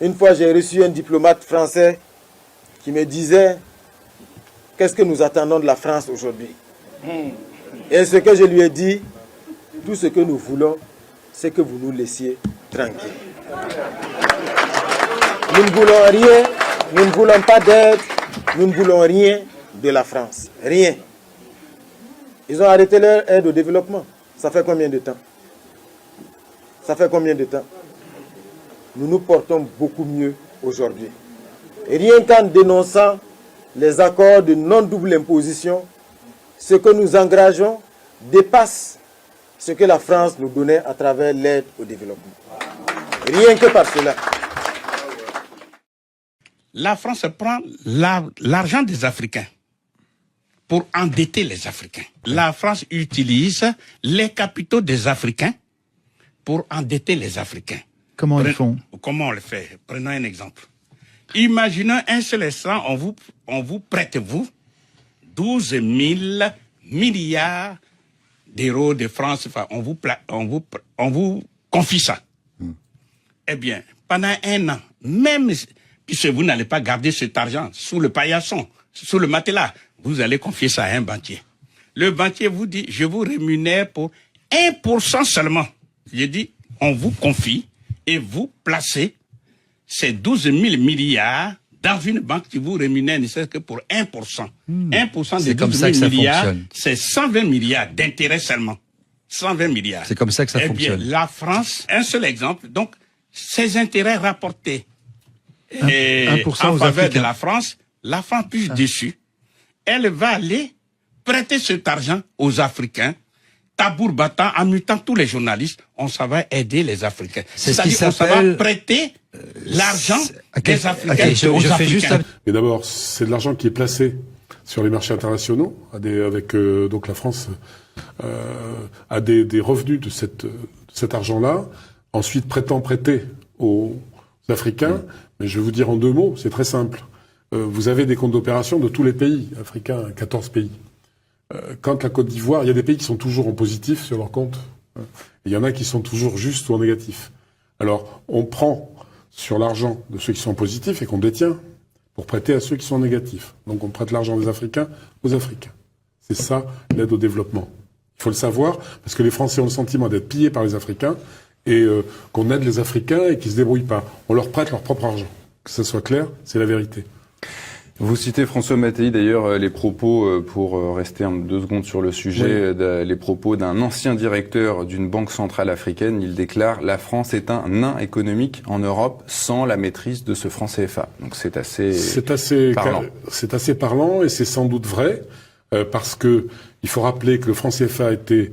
Une fois, j'ai reçu un diplomate français qui me disait « Qu'est-ce que nous attendons de la France aujourd'hui ?» Et ce que je lui ai dit, tout ce que nous voulons, c'est que vous nous laissiez tranquilles. Nous ne voulons rien, nous ne voulons pas d'aide, nous ne voulons rien de la France. Rien. Ils ont arrêté leur aide au développement. Ça fait combien de temps? Ça fait combien de temps? Nous nous portons beaucoup mieux aujourd'hui. Rien qu'en dénonçant les accords de non-double imposition, ce que nous engageons dépasse ce que la France nous donnait à travers l'aide au développement. Rien que par cela. La France prend l'argent des Africains pour endetter les Africains. La France utilise les capitaux des Africains pour endetter les Africains. Comment ils font? Comment on le fait? Prenons un exemple. Imaginons un seul instant, on vous prête, vous, 12 000 milliards d'euros de France, enfin, on vous confie ça. Eh bien, pendant un an, même puisque vous n'allez pas garder cet argent sous le paillasson, sous le matelas, vous allez confier ça à un banquier. Le banquier vous dit, je vous rémunère pour 1% seulement. J'ai dit, on vous confie et vous placez ces 12 000 milliards dans une banque qui vous rémunère ne serait que pour 1%. 1% des 12 000 milliards, c'est 120 milliards d'intérêts seulement. 120 milliards. C'est comme ça que ça fonctionne. Eh bien, la France, un seul exemple, donc, ces intérêts rapportés en faveur de la France plus dessus, elle va aller prêter cet argent aux Africains, tabour battant, en mutant tous les journalistes, on s'en va aider les Africains. C'est-à-dire qu'on s'en va prêter l'argent des Africains aux Africains. Mais d'abord, c'est de l'argent qui est placé sur les marchés internationaux, avec donc la France a des revenus de cet argent-là, ensuite prêter aux Africains. Mais je vais vous dire en 2 mots, c'est très simple. Vous avez des comptes d'opération de tous les pays africains, 14 pays. Quand la Côte d'Ivoire, il y a des pays qui sont toujours en positif sur leur compte. Il y en a qui sont toujours juste ou en négatif. Alors, on prend sur l'argent de ceux qui sont en positif et qu'on détient pour prêter à ceux qui sont en négatif. Donc, on prête l'argent des Africains aux Africains. C'est ça, l'aide au développement. Il faut le savoir, parce que les Français ont le sentiment d'être pillés par les Africains et qu'on aide les Africains et qu'ils se débrouillent pas. On leur prête leur propre argent. Que ça soit clair, c'est la vérité. Vous citez François Mattei, d'ailleurs, les propos, pour rester 2 secondes sur le sujet, les propos d'un ancien directeur d'une banque centrale africaine. Il déclare « La France est un nain économique en Europe sans la maîtrise de ce franc CFA ». Donc c'est assez parlant. C'est assez parlant et c'est sans doute vrai, parce que il faut rappeler que le franc CFA était...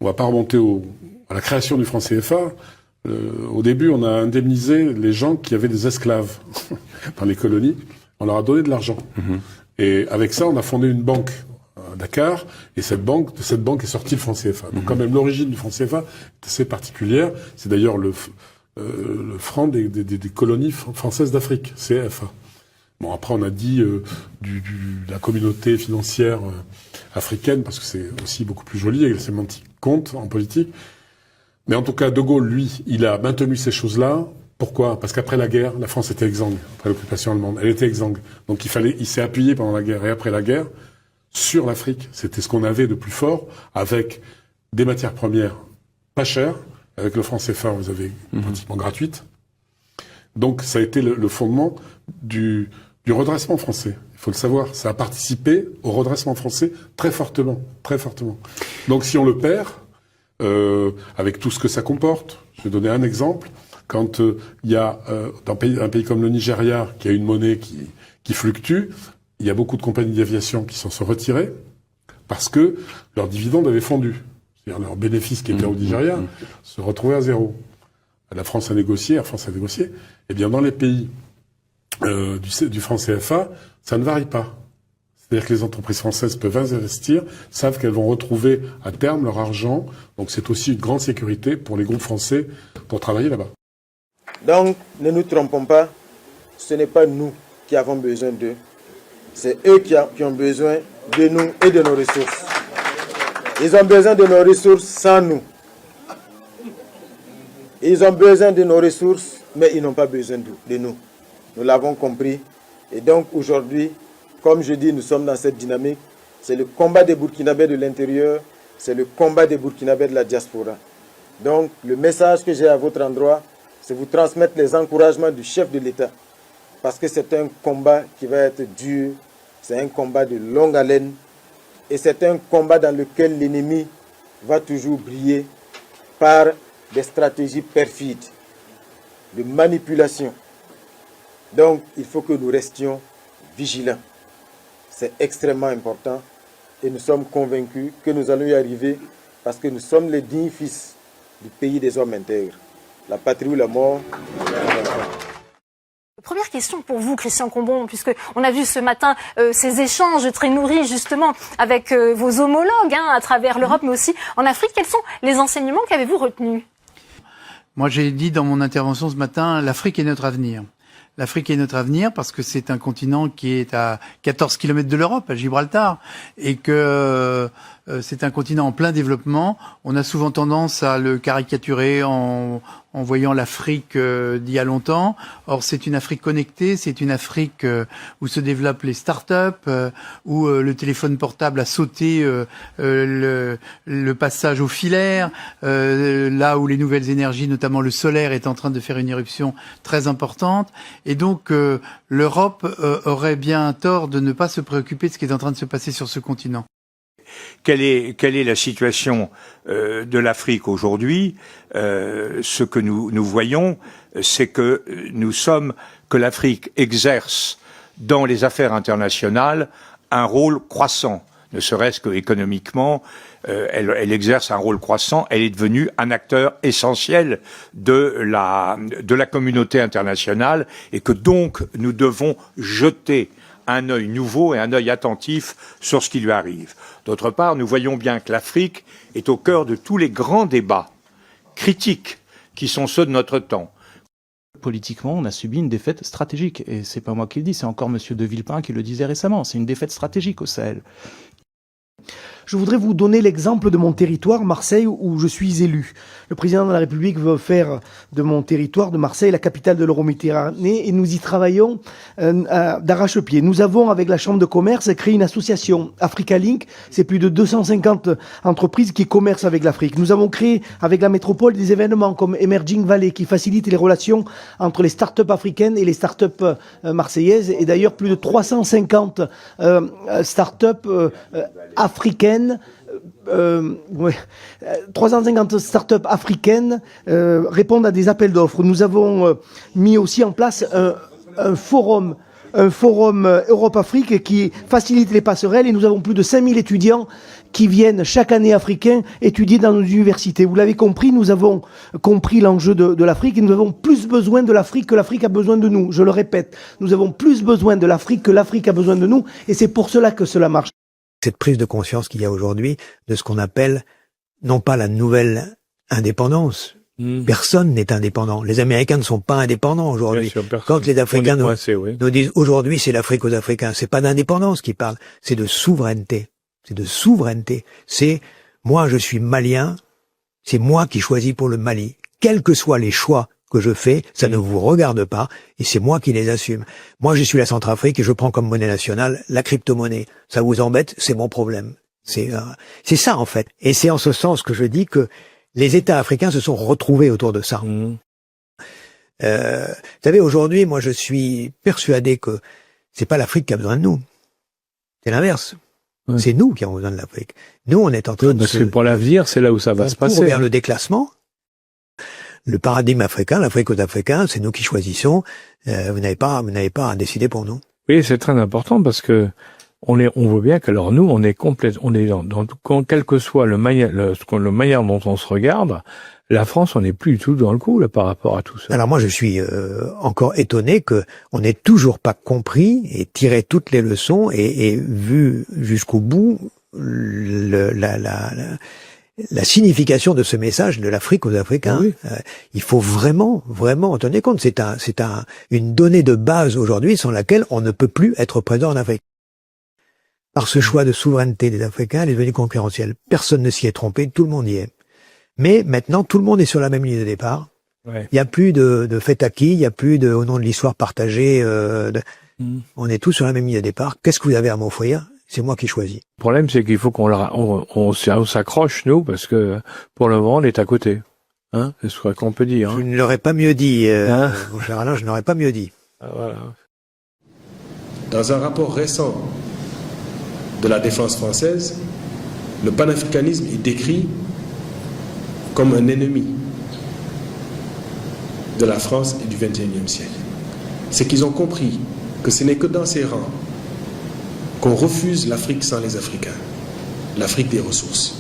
On va pas remonter à la création du franc CFA. Au début, on a indemnisé les gens qui avaient des esclaves dans les colonies. On leur a donné de l'argent. Et avec ça, on a fondé une banque à Dakar. Et de cette banque est sorti le franc CFA. Donc quand même, l'origine du franc CFA est assez particulière. C'est d'ailleurs le franc des colonies françaises d'Afrique, CFA. Bon, après, on a dit de la communauté financière africaine, parce que c'est aussi beaucoup plus joli, et la sémantique compte en politique. Mais en tout cas, De Gaulle, lui, il a maintenu ces choses-là. Pourquoi? Parce qu'après la guerre, la France était exsangue. Après l'occupation allemande, elle était exsangue. Donc il s'est appuyé pendant la guerre et après la guerre sur l'Afrique. C'était ce qu'on avait de plus fort, avec des matières premières pas chères. Avec le franc CFA, vous avez pratiquement gratuite. Donc ça a été le fondement du redressement français. Il faut le savoir. Ça a participé au redressement français très fortement, très fortement. Donc si on le perd, avec tout ce que ça comporte, je vais donner un exemple. Quand il y a dans un pays comme le Nigeria, qui a une monnaie qui fluctue, il y a beaucoup de compagnies d'aviation qui s'en sont retirées parce que leurs dividendes avaient fondu. C'est-à-dire leurs bénéfices qui étaient au Nigeria se retrouvaient à zéro. La France a négocié, Air France a négocié. Eh bien, dans les pays du franc CFA, ça ne varie pas. C'est-à-dire que les entreprises françaises peuvent investir, savent qu'elles vont retrouver à terme leur argent. Donc c'est aussi une grande sécurité pour les groupes français pour travailler là-bas. Donc, ne nous trompons pas, ce n'est pas nous qui avons besoin d'eux. C'est eux qui ont besoin de nous et de nos ressources. Ils ont besoin de nos ressources sans nous. Ils ont besoin de nos ressources mais ils n'ont pas besoin de nous. Nous l'avons compris. Et donc aujourd'hui, comme je dis, nous sommes dans cette dynamique. C'est le combat des Burkinabés de l'intérieur, c'est le combat des Burkinabés de la diaspora. Donc le message que j'ai à votre endroit, c'est vous transmettre les encouragements du chef de l'État. Parce que c'est un combat qui va être dur, c'est un combat de longue haleine, et c'est un combat dans lequel l'ennemi va toujours briller par des stratégies perfides, de manipulation. Donc il faut que nous restions vigilants. C'est extrêmement important et nous sommes convaincus que nous allons y arriver parce que nous sommes les dignes fils du pays des hommes intègres. La patrie ou la mort. Première question pour vous, Christian Combon, puisque on a vu ce matin ces échanges très nourris justement avec vos homologues à travers l'Europe, mais aussi en Afrique. Quels sont les enseignements qu'avez-vous retenus? Moi, j'ai dit dans mon intervention ce matin, l'Afrique est notre avenir. L'Afrique est notre avenir parce que c'est un continent qui est à 14 kilomètres de l'Europe, à Gibraltar, et que c'est un continent en plein développement. On a souvent tendance à le caricaturer en voyant l'Afrique d'il y a longtemps. Or, c'est une Afrique connectée, c'est une Afrique où se développent les start-up, où le téléphone portable a sauté le passage au filaire, là où les nouvelles énergies, notamment le solaire, est en train de faire une éruption très importante. Et donc, l'Europe aurait bien tort de ne pas se préoccuper de ce qui est en train de se passer sur ce continent. Quelle est la situation de l'Afrique aujourd'hui? Ce que nous voyons, c'est que l'Afrique exerce dans les affaires internationales un rôle croissant, ne serait-ce qu'économiquement. Elle exerce un rôle croissant. Elle est devenue un acteur essentiel de la communauté internationale et que donc nous devons jeter un œil nouveau et un œil attentif sur ce qui lui arrive. D'autre part, nous voyons bien que l'Afrique est au cœur de tous les grands débats critiques qui sont ceux de notre temps. Politiquement, on a subi une défaite stratégique. Et c'est pas moi qui le dis, c'est encore M. de Villepin qui le disait récemment. C'est une défaite stratégique au Sahel. Je voudrais vous donner l'exemple de mon territoire, Marseille, où je suis élu. Le président de la République veut faire de mon territoire, de Marseille, la capitale de l'Euroméditerranée, et nous y travaillons d'arrache-pied. Nous avons, avec la Chambre de commerce, créé une association, Africa Link. C'est plus de 250 entreprises qui commercent avec l'Afrique. Nous avons créé, avec la métropole, des événements comme Emerging Valley, qui facilitent les relations entre les start-up africaines et les start-up marseillaises. Et d'ailleurs, plus de 350 start-up africaines 350 start-up africaines répondent à des appels d'offres. Nous avons mis aussi en place un forum Europe-Afrique qui facilite les passerelles et nous avons plus de 5000 étudiants qui viennent chaque année africains étudier dans nos universités. Vous l'avez compris, nous avons compris l'enjeu de l'Afrique et nous avons plus besoin de l'Afrique que l'Afrique a besoin de nous. Je le répète, nous avons plus besoin de l'Afrique que l'Afrique a besoin de nous et c'est pour cela que cela marche. Cette prise de conscience qu'il y a aujourd'hui de ce qu'on appelle non pas la nouvelle indépendance. Personne n'est indépendant. Les Américains ne sont pas indépendants aujourd'hui. Quand les Africains nous disent aujourd'hui c'est l'Afrique aux Africains, c'est pas d'indépendance qu'ils parlent, c'est de souveraineté. C'est de souveraineté. C'est moi je suis malien, c'est moi qui choisis pour le Mali. Quels que soient les choix que je fais, ça ne vous regarde pas et c'est moi qui les assume. Moi, je suis la Centrafrique et je prends comme monnaie nationale la crypto-monnaie. Ça vous embête, c'est mon problème. C'est ça en fait. Et c'est en ce sens que je dis que les États africains se sont retrouvés autour de ça. Vous savez, aujourd'hui, moi, je suis persuadé que c'est pas l'Afrique qui a besoin de nous. C'est l'inverse. Ouais. C'est nous qui avons besoin de l'Afrique. Nous, on est en train de parce que pour l'avenir, c'est là où ça va se passer. Vers le déclassement. Le paradigme africain, l'Afrique aux Africains, c'est nous qui choisissons. Vous n'avez pas à décider pour nous. Oui, c'est très important parce que on voit bien qu'alors nous, on est dans quel que soit le manière dont on se regarde, la France, on n'est plus du tout dans le coup là par rapport à tout ça. Alors moi, je suis encore étonné que on n'ait toujours pas compris et tiré toutes les leçons et vu jusqu'au bout la signification de ce message de l'Afrique aux Africains. Oui. Il faut vraiment en tenir compte. C'est une donnée de base aujourd'hui sans laquelle on ne peut plus être présent en Afrique. Par ce choix de souveraineté des Africains, elle est devenue concurrentielle. Personne ne s'y est trompé, tout le monde y est. Mais maintenant, tout le monde est sur la même ligne de départ. Il n'y a plus de fait acquis, il n'y a plus de au nom de l'histoire partagée. On est tous sur la même ligne de départ. Qu'est-ce que vous avez à m'offrir? C'est moi qui choisis. Le problème, c'est qu'il faut on s'accroche, nous, parce que pour le moment, on est à côté. Hein, c'est ce qu'on peut dire. Hein. Je ne l'aurais pas mieux dit, mon cher Alain, je n'aurais pas mieux dit. Voilà. Dans un rapport récent de la défense française, le panafricanisme est décrit comme un ennemi de la France et du XXIe siècle. C'est qu'ils ont compris que ce n'est que dans ces rangs qu'on refuse l'Afrique sans les Africains, l'Afrique des ressources.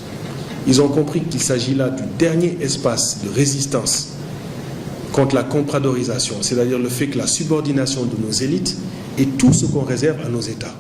Ils ont compris qu'il s'agit là du dernier espace de résistance contre la compradorisation, c'est-à-dire le fait que la subordination de nos élites est tout ce qu'on réserve à nos États.